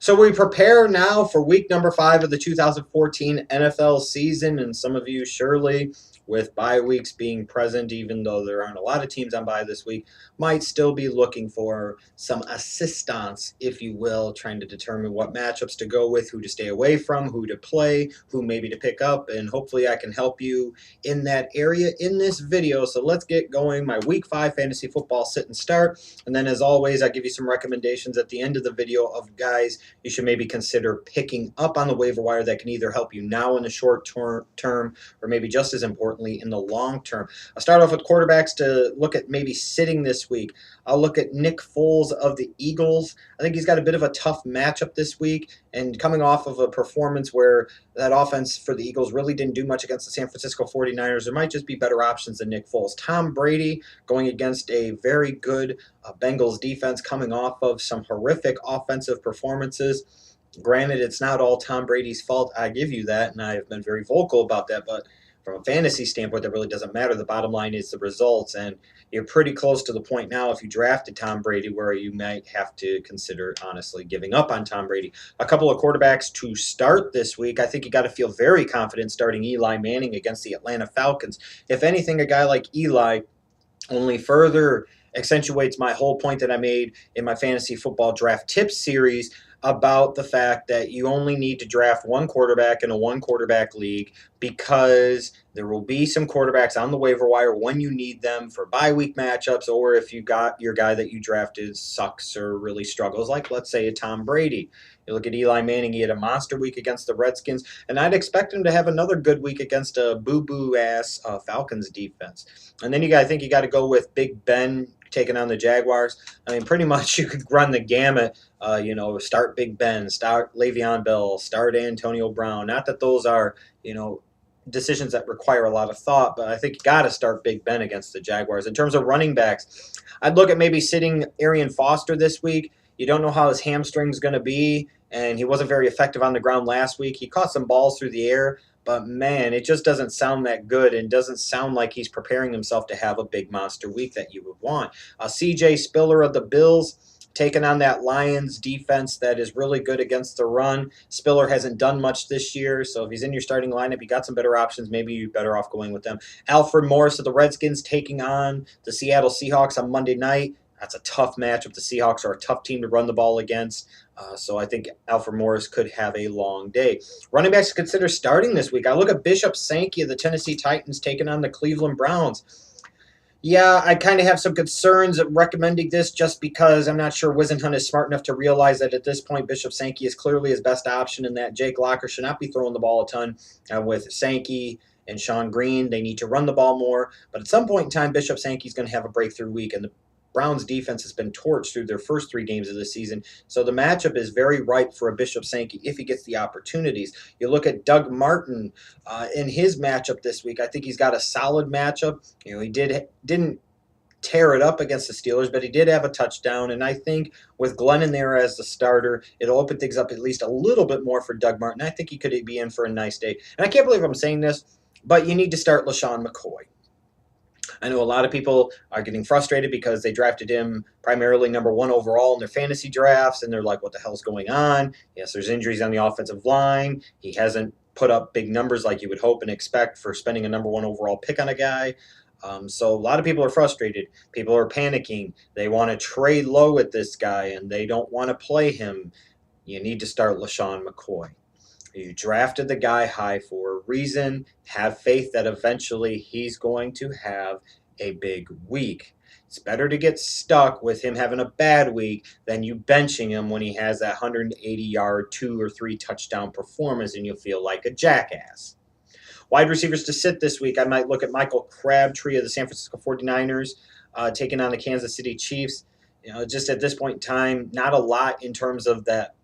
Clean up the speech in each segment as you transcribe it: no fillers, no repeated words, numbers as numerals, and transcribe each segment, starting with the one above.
So we prepare now for week number 5 of the 2014 NFL season, and some of you surely, with bye weeks being present, even though there aren't a lot of teams on bye this week, might still be looking for some assistance, if you will, trying to determine what matchups to go with, who to stay away from, who to play, who maybe to pick up, and hopefully I can help you in that area in this video. So let's get going. My week 5 fantasy football sit and start, and then as always, I give you some recommendations at the end of the video of guys you should maybe consider picking up on the waiver wire that can either help you now in the short term or maybe just as importantly in the long term. I'll start off with quarterbacks to look at maybe sitting this week. I'll look at Nick Foles of the Eagles. I think he's got a bit of a tough matchup this week, and coming off of a performance where that offense for the Eagles really didn't do much against the San Francisco 49ers, there might just be better options than Nick Foles. Tom Brady going against a very good Bengals defense coming off of some horrific offensive performances. Granted, it's not all Tom Brady's fault. I give you that, and I have been very vocal about that, but from a fantasy standpoint, that really doesn't matter. The bottom line is the results, and you're pretty close to the point now if you drafted Tom Brady where you might have to consider, honestly, giving up on Tom Brady. A couple of quarterbacks to start this week. I think you got to feel very confident starting Eli Manning against the Atlanta Falcons. If anything, a guy like Eli only further accentuates my whole point that I made in my fantasy football draft tips series about the fact that you only need to draft one quarterback in a one quarterback league, because there will be some quarterbacks on the waiver wire when you need them for bye week matchups, or if you got your guy that you drafted sucks or really struggles, like let's say a Tom Brady. You look at Eli Manning, he had a monster week against the Redskins, and I'd expect him to have another good week against a boo-boo ass Falcons defense. And then I think you got to go with Big Ben taking on the Jaguars. I mean, pretty much you could run the gamut. Start Big Ben, start Le'Veon Bell, start Antonio Brown. Not that those are, decisions that require a lot of thought, but I think you got to start Big Ben against the Jaguars. In terms of running backs, I'd look at maybe sitting Arian Foster this week. You don't know how his hamstring's going to be, and he wasn't very effective on the ground last week. He caught some balls through the air, but man, it just doesn't sound that good, and doesn't sound like he's preparing himself to have a big monster week that you would want. CJ Spiller of the Bills, taking on that Lions defense that is really good against the run. Spiller hasn't done much this year, so if he's in your starting lineup, you got some better options. Maybe you're better off going with them. Alfred Morris of the Redskins taking on the Seattle Seahawks on Monday night. That's a tough matchup. The Seahawks are a tough team to run the ball against, so I think Alfred Morris could have a long day. Running backs to consider starting this week. I look at Bishop Sankey of the Tennessee Titans taking on the Cleveland Browns. Yeah, I kind of have some concerns at recommending this just because I'm not sure Wisenhunt is smart enough to realize that at this point Bishop Sankey is clearly his best option, and that Jake Locker should not be throwing the ball a ton with Sankey and Sean Green. They need to run the ball more. But at some point in time, Bishop Sankey is going to have a breakthrough week, and the Browns defense has been torched through their first 3 games of the season. So the matchup is very ripe for a Bishop Sankey if he gets the opportunities. You look at Doug Martin in his matchup this week. I think he's got a solid matchup. He didn't tear it up against the Steelers, but he did have a touchdown. And I think with Glennon there as the starter, it'll open things up at least a little bit more for Doug Martin. I think he could be in for a nice day. And I can't believe I'm saying this, but you need to start LaShawn McCoy. I know a lot of people are getting frustrated because they drafted him primarily number 1 overall in their fantasy drafts, and they're like, what the hell's going on? Yes, there's injuries on the offensive line. He hasn't put up big numbers like you would hope and expect for spending a number 1 overall pick on a guy. So a lot of people are frustrated. People are panicking. They want to trade low with this guy, and they don't want to play him. You need to start LaShawn McCoy. You drafted the guy high for a reason. Have faith that eventually he's going to have a big week. It's better to get stuck with him having a bad week than you benching him when he has that 180-yard, 2 or 3 touchdown performance, and you'll feel like a jackass. Wide receivers to sit this week, I might look at Michael Crabtree of the San Francisco 49ers taking on the Kansas City Chiefs. Just at this point in time, not a lot in terms of that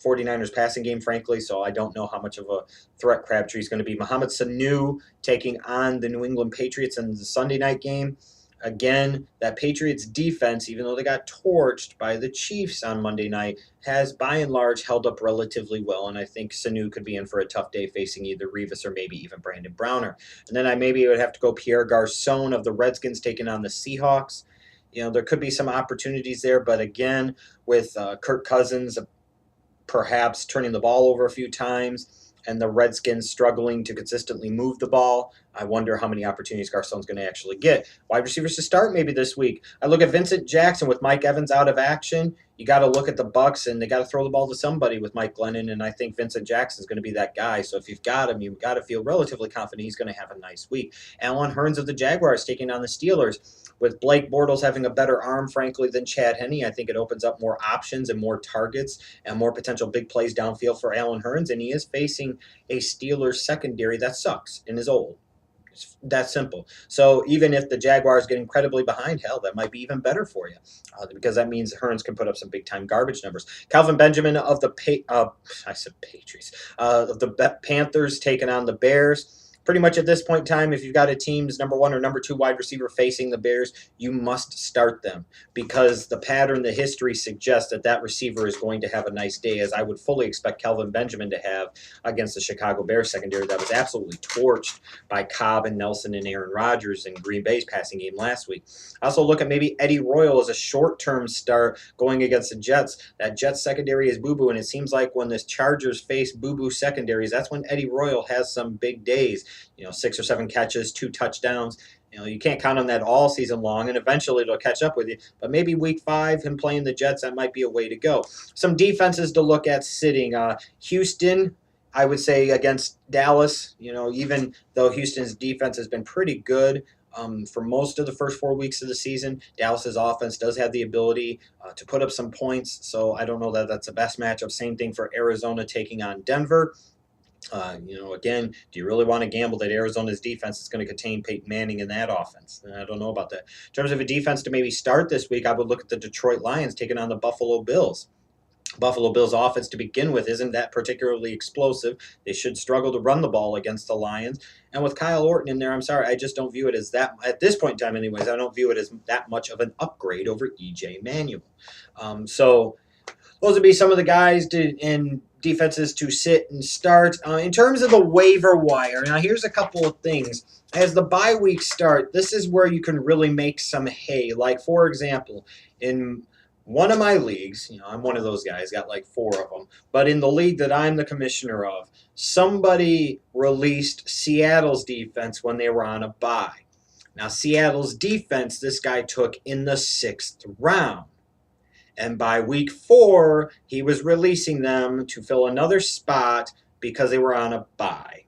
49ers passing game, frankly, so I don't know how much of a threat Crabtree is going to be. Mohamed Sanu taking on the New England Patriots in the Sunday night game. Again, that Patriots defense, even though they got torched by the Chiefs on Monday night, has by and large held up relatively well, and I think Sanu could be in for a tough day facing either Revis or maybe even Brandon Browner. And then I maybe would have to go Pierre Garçon of the Redskins taking on the Seahawks. There could be some opportunities there, but again, with Kirk Cousins perhaps turning the ball over a few times, and the Redskins struggling to consistently move the ball. I wonder how many opportunities Garcon's going to actually get. Wide receivers to start maybe this week. I look at Vincent Jackson with Mike Evans out of action. You got to look at the Bucs, and they got to throw the ball to somebody with Mike Glennon, and I think Vincent Jackson is going to be that guy. So if you've got him, you've got to feel relatively confident he's going to have a nice week. Allen Hurns of the Jaguars taking on the Steelers. With Blake Bortles having a better arm, frankly, than Chad Henne, I think it opens up more options and more targets and more potential big plays downfield for Allen Hurns, and he is facing a Steelers secondary that sucks and is old. It's that simple. So even if the Jaguars get incredibly behind, hell, that might be even better for you because that means Hurns can put up some big-time garbage numbers. Calvin Benjamin of the Patriots, of the Panthers taking on the Bears. Pretty much at this point in time, if you've got a team's number 1 or number 2 wide receiver facing the Bears, you must start them because the pattern, the history suggests that that receiver is going to have a nice day, as I would fully expect Calvin Benjamin to have against the Chicago Bears secondary that was absolutely torched by Cobb and Nelson and Aaron Rodgers in Green Bay's passing game last week. I also look at maybe Eddie Royal as a short-term start going against the Jets. That Jets secondary is boo-boo, and it seems like when the Chargers face boo-boo secondaries, that's when Eddie Royal has some big days. 6 or 7 catches, 2 touchdowns. You can't count on that all season long, and eventually it'll catch up with you. But maybe week 5, him playing the Jets, that might be a way to go. Some defenses to look at sitting. Houston, I would say, against Dallas, even though Houston's defense has been pretty good for most of the first 4 weeks of the season, Dallas's offense does have the ability to put up some points. So I don't know that that's the best matchup. Same thing for Arizona taking on Denver. Again, do you really want to gamble that Arizona's defense is going to contain Peyton Manning in that offense? I don't know about that. In terms of a defense to maybe start this week, I would look at the Detroit Lions taking on the Buffalo Bills. Buffalo Bills offense to begin with isn't that particularly explosive. They should struggle to run the ball against the Lions. And with Kyle Orton in there, I'm sorry, I just don't view it as that, at this point in time anyways, I don't view it as that much of an upgrade over E.J. Manuel. So those would be some of the guys in defenses to sit and start. In terms of the waiver wire, now here's a couple of things. As the bye weeks start, this is where you can really make some hay. Like, for example, in one of my leagues, I'm one of those guys, got like 4 of them, but in the league that I'm the commissioner of, somebody released Seattle's defense when they were on a bye. Now, Seattle's defense, this guy took in the 6th round. And by week 4, he was releasing them to fill another spot because they were on a bye,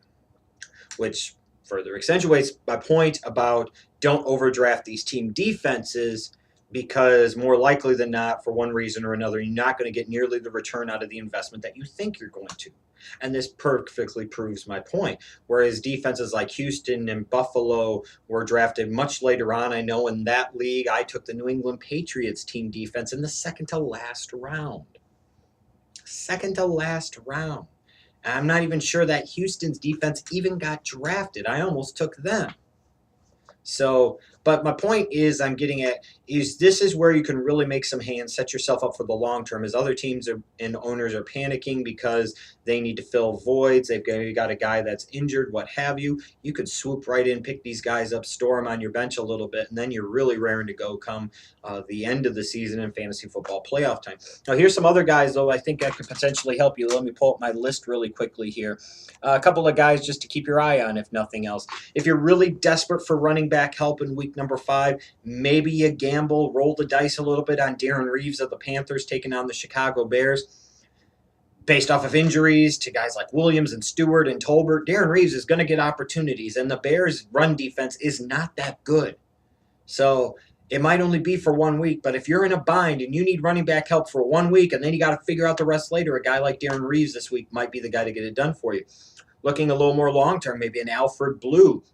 which further accentuates my point about don't overdraft these team defenses because more likely than not, for one reason or another, you're not going to get nearly the return out of the investment that you think you're going to. And this perfectly proves my point. Whereas defenses like Houston and Buffalo were drafted much later on. I know in that league, I took the New England Patriots team defense in the second to last round. Second to last round. And I'm not even sure that Houston's defense even got drafted. I almost took them. So, but my point is I'm getting at is this is where you can really make some hay and set yourself up for the long term as other teams and owners are panicking because they need to fill voids. They've got a guy that's injured, what have you. You could swoop right in, pick these guys up, store them on your bench a little bit, and then you're really raring to go come the end of the season in fantasy football playoff time. Now, here's some other guys, though, I think that could potentially help you. Let me pull up my list really quickly here. A couple of guys just to keep your eye on, if nothing else. If you're really desperate for running back help in week number 5, maybe you gamble, roll the dice a little bit on Darren Reeves of the Panthers taking on the Chicago Bears. Based off of injuries to guys like Williams and Stewart and Tolbert, Darren Reeves is going to get opportunities, and the Bears' run defense is not that good. So it might only be for 1 week, but if you're in a bind and you need running back help for 1 week and then you got to figure out the rest later, a guy like Darren Reeves this week might be the guy to get it done for you. Looking a little more long-term, maybe an Alfred Blue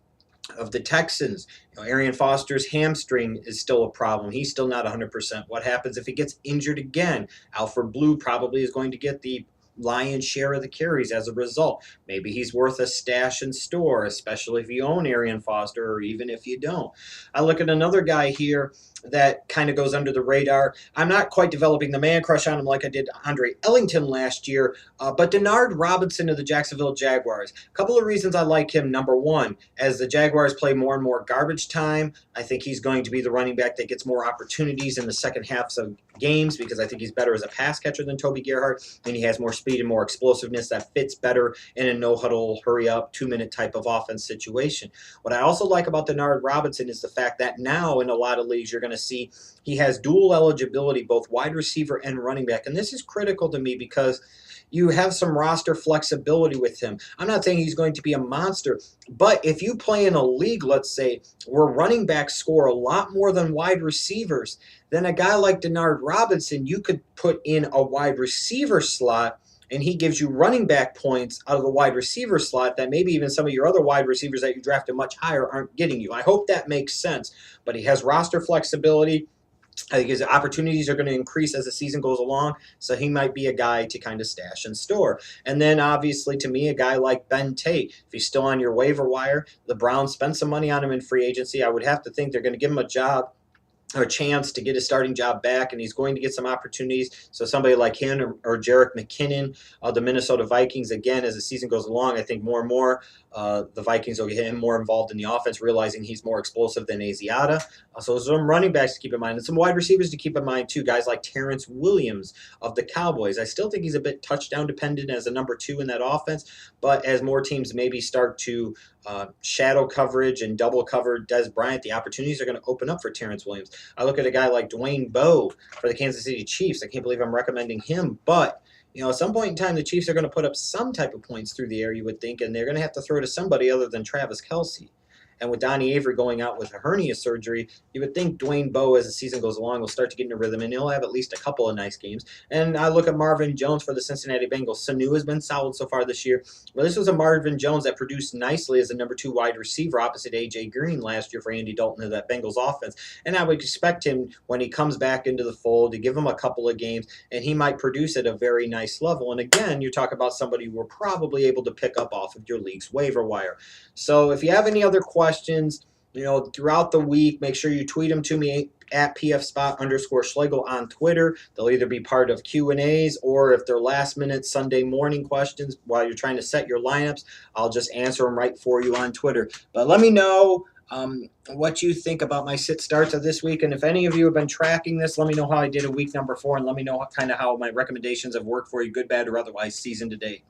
of the Texans. Arian Foster's hamstring is still a problem. He's still not 100%. What happens if he gets injured again? Alfred Blue probably is going to get the lion's share of the carries as a result. Maybe he's worth a stash and store, especially if you own Arian Foster or even if you don't. I look at another guy here that kind of goes under the radar. I'm not quite developing the man crush on him like I did Andre Ellington last year, but Denard Robinson of the Jacksonville Jaguars. A couple of reasons I like him. Number 1, as the Jaguars play more and more garbage time, I think he's going to be the running back that gets more opportunities in the second halves of games because I think he's better as a pass catcher than Toby Gerhart, and he has more speed speed and more explosiveness that fits better in a no-huddle, hurry-up, 2-minute type of offense situation. What I also like about Denard Robinson is the fact that now in a lot of leagues you're going to see he has dual eligibility, both wide receiver and running back. And this is critical to me because you have some roster flexibility with him. I'm not saying he's going to be a monster, but if you play in a league, let's say, where running backs score a lot more than wide receivers, then a guy like Denard Robinson, you could put in a wide receiver slot and he gives you running back points out of the wide receiver slot that maybe even some of your other wide receivers that you drafted much higher aren't getting you. I hope that makes sense. But he has roster flexibility. I think his opportunities are going to increase as the season goes along, so he might be a guy to kind of stash and store. And then, obviously, to me, a guy like Ben Tate, if he's still on your waiver wire, the Browns spent some money on him in free agency. I would have to think they're going to give him a job or a chance to get his starting job back, and he's going to get some opportunities. So somebody like him or Jerick McKinnon, the Minnesota Vikings, again, as the season goes along, I think more and more the Vikings will get him more involved in the offense, realizing he's more explosive than Asiata. So some running backs to keep in mind, and some wide receivers to keep in mind too, guys like Terrence Williams of the Cowboys. I still think he's a bit touchdown dependent as a number 2 in that offense, but as more teams maybe start to shadow coverage and double cover Dez Bryant, the opportunities are going to open up for Terrence Williams. I look at a guy like Dwayne Bowe for the Kansas City Chiefs. I can't believe I'm recommending him, but at some point in time, the Chiefs are going to put up some type of points through the air, you would think, and they're going to have to throw to somebody other than Travis Kelce. And with Donnie Avery going out with a hernia surgery, you would think Dwayne Bowe, as the season goes along, will start to get in a rhythm, and he'll have at least a couple of nice games. And I look at Marvin Jones for the Cincinnati Bengals. Sanu has been solid so far this year, but this was a Marvin Jones that produced nicely as a number 2 wide receiver opposite A.J. Green last year for Andy Dalton of that Bengals offense. And I would expect him, when he comes back into the fold, to give him a couple of games, and he might produce at a very nice level. And again, you're talking about somebody we're probably able to pick up off of your league's waiver wire. So if you have any other questions, throughout the week, make sure you tweet them to me at pfspot_Schlegel on Twitter. They'll either be part of Q&As, or if they're last-minute Sunday morning questions while you're trying to set your lineups, I'll just answer them right for you on Twitter. But let me know what you think about my sit starts of this week. And if any of you have been tracking this, let me know how I did in week number 4, and let me know how my recommendations have worked for you, good, bad, or otherwise, season to date.